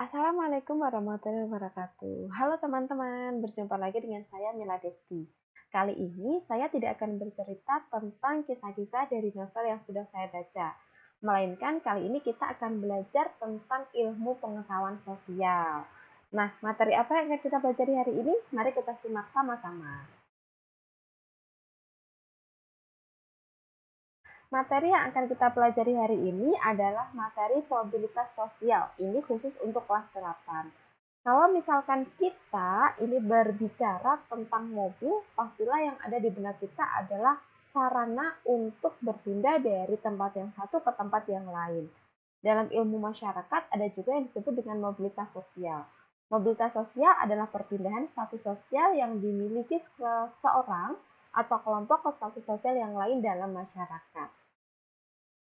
Assalamualaikum warahmatullahi wabarakatuh. Halo teman-teman, berjumpa lagi dengan saya Mila Desti. Kali ini saya tidak akan bercerita tentang kisah-kisah dari novel yang sudah saya baca. Melainkan kali ini kita akan belajar tentang ilmu pengetahuan sosial. Nah, materi apa yang akan kita pelajari hari ini? Mari kita simak sama-sama. Materi yang akan kita pelajari hari ini adalah materi mobilitas sosial. Ini khusus untuk kelas 8. Kalau misalkan kita ini berbicara tentang mobil, pastilah yang ada di benak kita adalah sarana untuk berpindah dari tempat yang satu ke tempat yang lain. Dalam ilmu masyarakat ada juga yang disebut dengan mobilitas sosial. Mobilitas sosial adalah perpindahan status sosial yang dimiliki seseorang atau kelompok ke status sosial yang lain dalam masyarakat.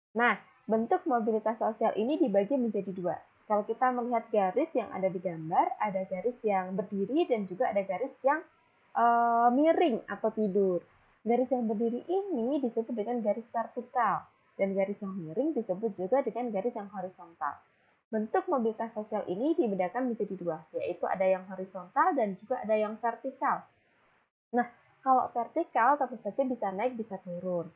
Nah, bentuk mobilitas sosial ini dibagi menjadi dua. Kalau kita melihat garis yang ada di gambar, ada garis yang berdiri dan juga ada garis yang miring atau tidur. Garis yang berdiri ini disebut dengan garis vertikal dan garis yang miring disebut juga dengan garis yang horizontal. Bentuk mobilitas sosial ini dibedakan menjadi dua, yaitu ada yang horizontal dan juga ada yang vertikal. Nah, kalau vertikal tentu saja bisa naik, bisa turun.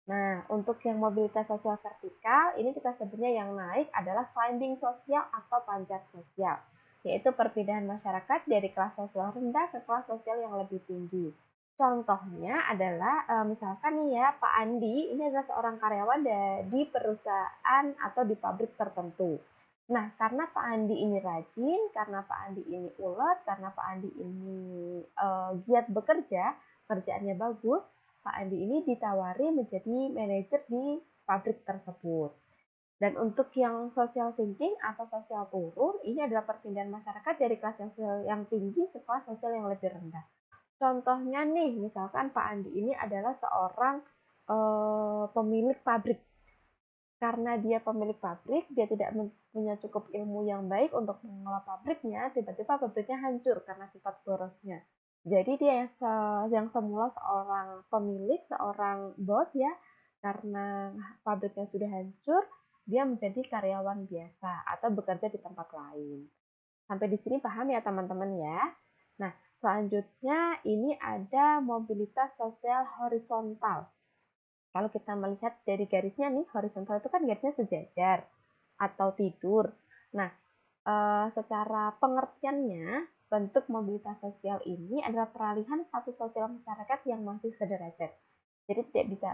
Nah, untuk yang mobilitas sosial vertikal, ini kita sebutnya yang naik adalah climbing sosial atau panjat sosial, yaitu perpindahan masyarakat dari kelas sosial rendah ke kelas sosial yang lebih tinggi. Contohnya adalah misalkan nih ya, Pak Andi ini adalah seorang karyawan di perusahaan atau di pabrik tertentu. Nah, karena Pak Andi ini rajin, karena Pak Andi ini ulet, karena Pak Andi ini giat bekerja, kerjaannya bagus, Pak Andi ini ditawari menjadi manajer di pabrik tersebut. Dan untuk yang social thinking atau sosial turun, ini adalah perpindahan masyarakat dari kelas sosial yang tinggi ke kelas sosial yang lebih rendah. Contohnya nih, misalkan Pak Andi ini adalah seorang pemilik pabrik. Karena dia pemilik pabrik, dia tidak punya cukup ilmu yang baik untuk mengelola pabriknya, tiba-tiba pabriknya hancur karena sifat borosnya. Jadi dia yang semula seorang pemilik, seorang bos ya, karena pabriknya sudah hancur, dia menjadi karyawan biasa atau bekerja di tempat lain. Sampai di sini paham ya teman-teman ya? Nah, selanjutnya ini ada mobilitas sosial horizontal. Kalau kita melihat dari garisnya nih, horizontal itu kan garisnya sejajar atau tidur. Nah, secara pengertiannya, bentuk mobilitas sosial ini adalah peralihan status sosial masyarakat yang masih sederajat. Jadi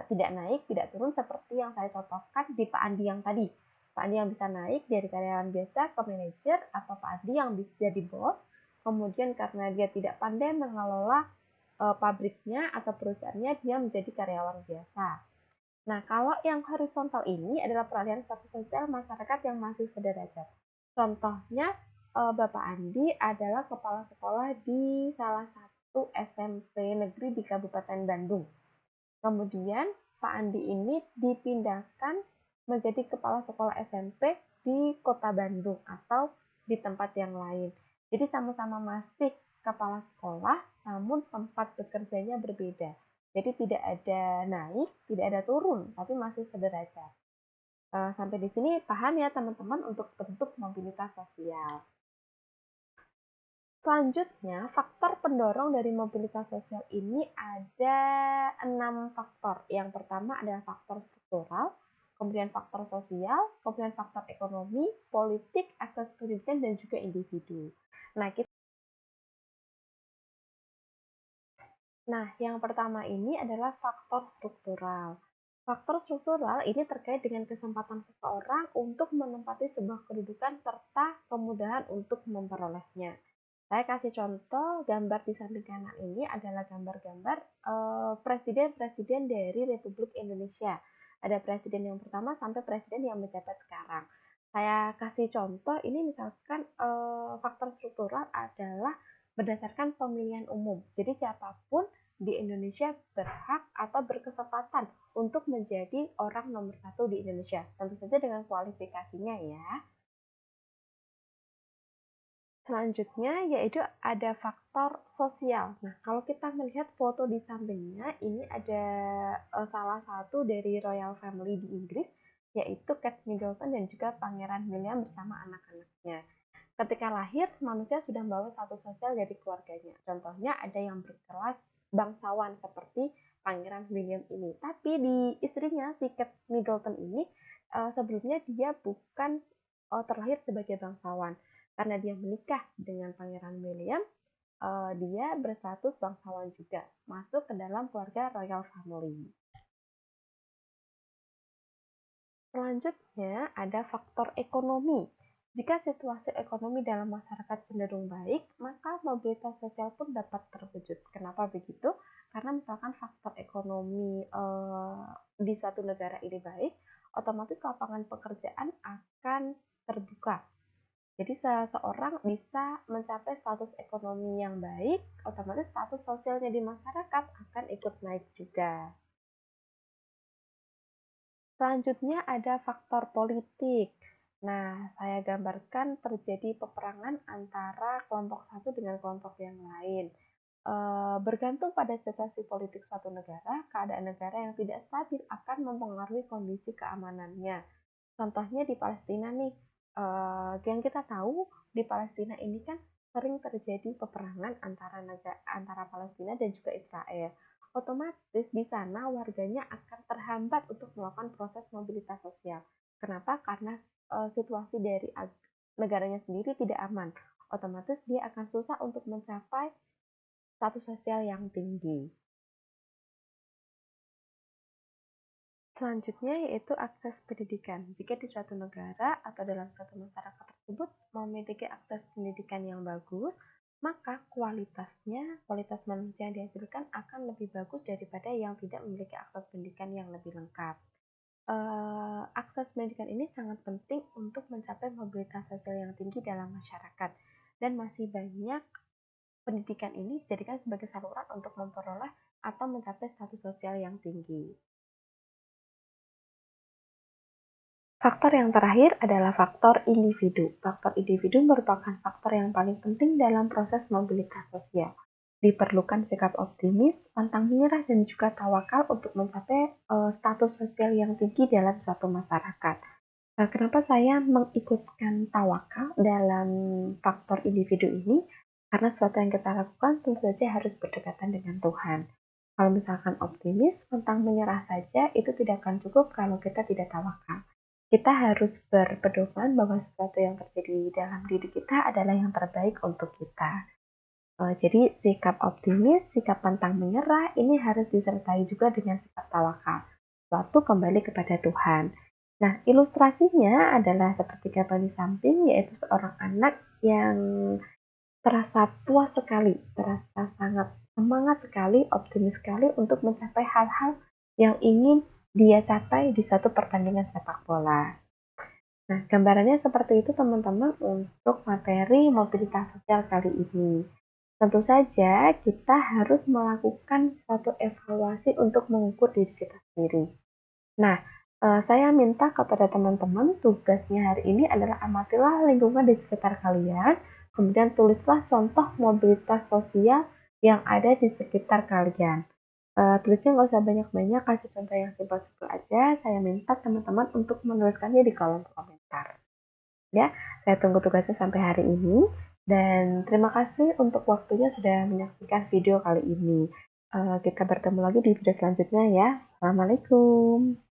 tidak naik, tidak turun seperti yang saya contohkan di Pak Andi yang tadi. Pak Andi yang bisa naik dari karyawan biasa ke manajer, atau Pak Andi yang bisa jadi bos, kemudian karena dia tidak pandai mengelola pabriknya atau perusahaannya, dia menjadi karyawan biasa. Nah, kalau yang horizontal ini adalah peralihan status sosial masyarakat yang masih sederajat. Contohnya, Bapak Andi adalah kepala sekolah di salah satu SMP negeri di Kabupaten Bandung. Kemudian, Pak Andi ini dipindahkan menjadi kepala sekolah SMP di Kota Bandung atau di tempat yang lain. Jadi sama-sama masih kepala sekolah, namun tempat bekerjanya berbeda. Jadi tidak ada naik, tidak ada turun, tapi masih sederajat. Sampai di sini paham ya teman-teman untuk bentuk mobilitas sosial. Selanjutnya, faktor pendorong dari mobilitas sosial ini ada 6 faktor. Yang pertama adalah faktor struktural, kemudian faktor sosial, kemudian faktor ekonomi, politik, akses pendidikan, dan juga individu. Nah, yang pertama ini adalah faktor struktural. Faktor struktural ini terkait dengan kesempatan seseorang untuk menempati sebuah kedudukan serta kemudahan untuk memperolehnya. Saya kasih contoh, gambar di samping kanan ini adalah gambar-gambar presiden-presiden dari Republik Indonesia. Ada presiden yang pertama sampai presiden yang menjabat sekarang. Saya kasih contoh, ini misalkan faktor struktural adalah berdasarkan pemilihan umum. Jadi siapapun di Indonesia berhak atau berkesempatan untuk menjadi orang nomor 1 di Indonesia. Tentu saja dengan kualifikasinya ya. Selanjutnya yaitu ada faktor sosial. Nah, kalau kita melihat foto di sampingnya, ini ada salah satu dari Royal Family di Inggris, yaitu Kate Middleton dan juga Pangeran William bersama anak-anaknya. Ketika lahir, manusia sudah membawa status sosial dari keluarganya. Contohnya ada yang berkelas bangsawan seperti Pangeran William ini. Tapi di istrinya, si Kate Middleton ini, sebelumnya dia bukan terlahir sebagai bangsawan. Karena dia menikah dengan Pangeran William, dia berstatus bangsawan juga, masuk ke dalam keluarga royal family. Selanjutnya ada faktor ekonomi. Jika situasi ekonomi dalam masyarakat cenderung baik, maka mobilitas sosial pun dapat terwujud. Kenapa begitu? Karena misalkan faktor ekonomi di suatu negara ini baik, otomatis lapangan pekerjaan akan terbuka. Jadi seseorang bisa mencapai status ekonomi yang baik, otomatis status sosialnya di masyarakat akan ikut naik juga. Selanjutnya ada faktor politik. Nah, saya gambarkan terjadi peperangan antara kelompok satu dengan kelompok yang lain. Bergantung pada situasi politik suatu negara, keadaan negara yang tidak stabil akan mempengaruhi kondisi keamanannya. Contohnya di Palestina nih, yang kita tahu di Palestina ini kan sering terjadi peperangan antara Palestina dan juga Israel. Otomatis di sana warganya akan terhambat untuk melakukan proses mobilitas sosial. Kenapa? Karena situasi dari negaranya sendiri tidak aman. Otomatis dia akan susah untuk mencapai status sosial yang tinggi. Selanjutnya yaitu akses pendidikan. Jika di suatu negara atau dalam suatu masyarakat tersebut memiliki akses pendidikan yang bagus, maka kualitas manusia yang dihasilkan akan lebih bagus daripada yang tidak memiliki akses pendidikan yang lebih lengkap. Akses pendidikan ini sangat penting untuk mencapai mobilitas sosial yang tinggi dalam masyarakat, dan masih banyak pendidikan ini dijadikan sebagai saluran untuk memperoleh atau mencapai status sosial yang tinggi. Faktor yang terakhir adalah faktor individu. Faktor individu merupakan faktor yang paling penting dalam proses mobilitas sosial. Diperlukan sikap optimis, pantang menyerah, dan juga tawakal untuk mencapai status sosial yang tinggi dalam suatu masyarakat. Nah, kenapa saya mengikutkan tawakal dalam faktor individu ini? Karena sesuatu yang kita lakukan tentu saja harus berdekatan dengan Tuhan. Kalau misalkan optimis, pantang menyerah saja, itu tidak akan cukup kalau kita tidak tawakal. Kita harus berpedoman bahwa sesuatu yang terjadi dalam diri kita adalah yang terbaik untuk kita. Jadi sikap optimis, sikap pantang menyerah ini harus disertai juga dengan sikap tawakal. Suatu kembali kepada Tuhan. Nah, ilustrasinya adalah seperti gambar di samping, yaitu seorang anak yang terasa puas sekali, terasa sangat semangat sekali, optimis sekali untuk mencapai hal-hal yang ingin dia capai di suatu pertandingan sepak bola. Nah, gambarannya seperti itu teman-teman untuk materi mobilitas sosial kali ini. Tentu saja kita harus melakukan suatu evaluasi untuk mengukur diri kita sendiri. Nah, saya minta kepada teman-teman tugasnya hari ini adalah amatilah lingkungan di sekitar kalian, kemudian tulislah contoh mobilitas sosial yang ada di sekitar kalian. Tulisnya nggak usah banyak-banyak, kasih contoh yang simpel-simpel aja. Saya minta teman-teman untuk menuliskannya di kolom komentar. Ya, saya tunggu tugasnya sampai hari ini. Dan terima kasih untuk waktunya sudah menyaksikan video kali ini. Kita bertemu lagi di video selanjutnya ya. Assalamualaikum.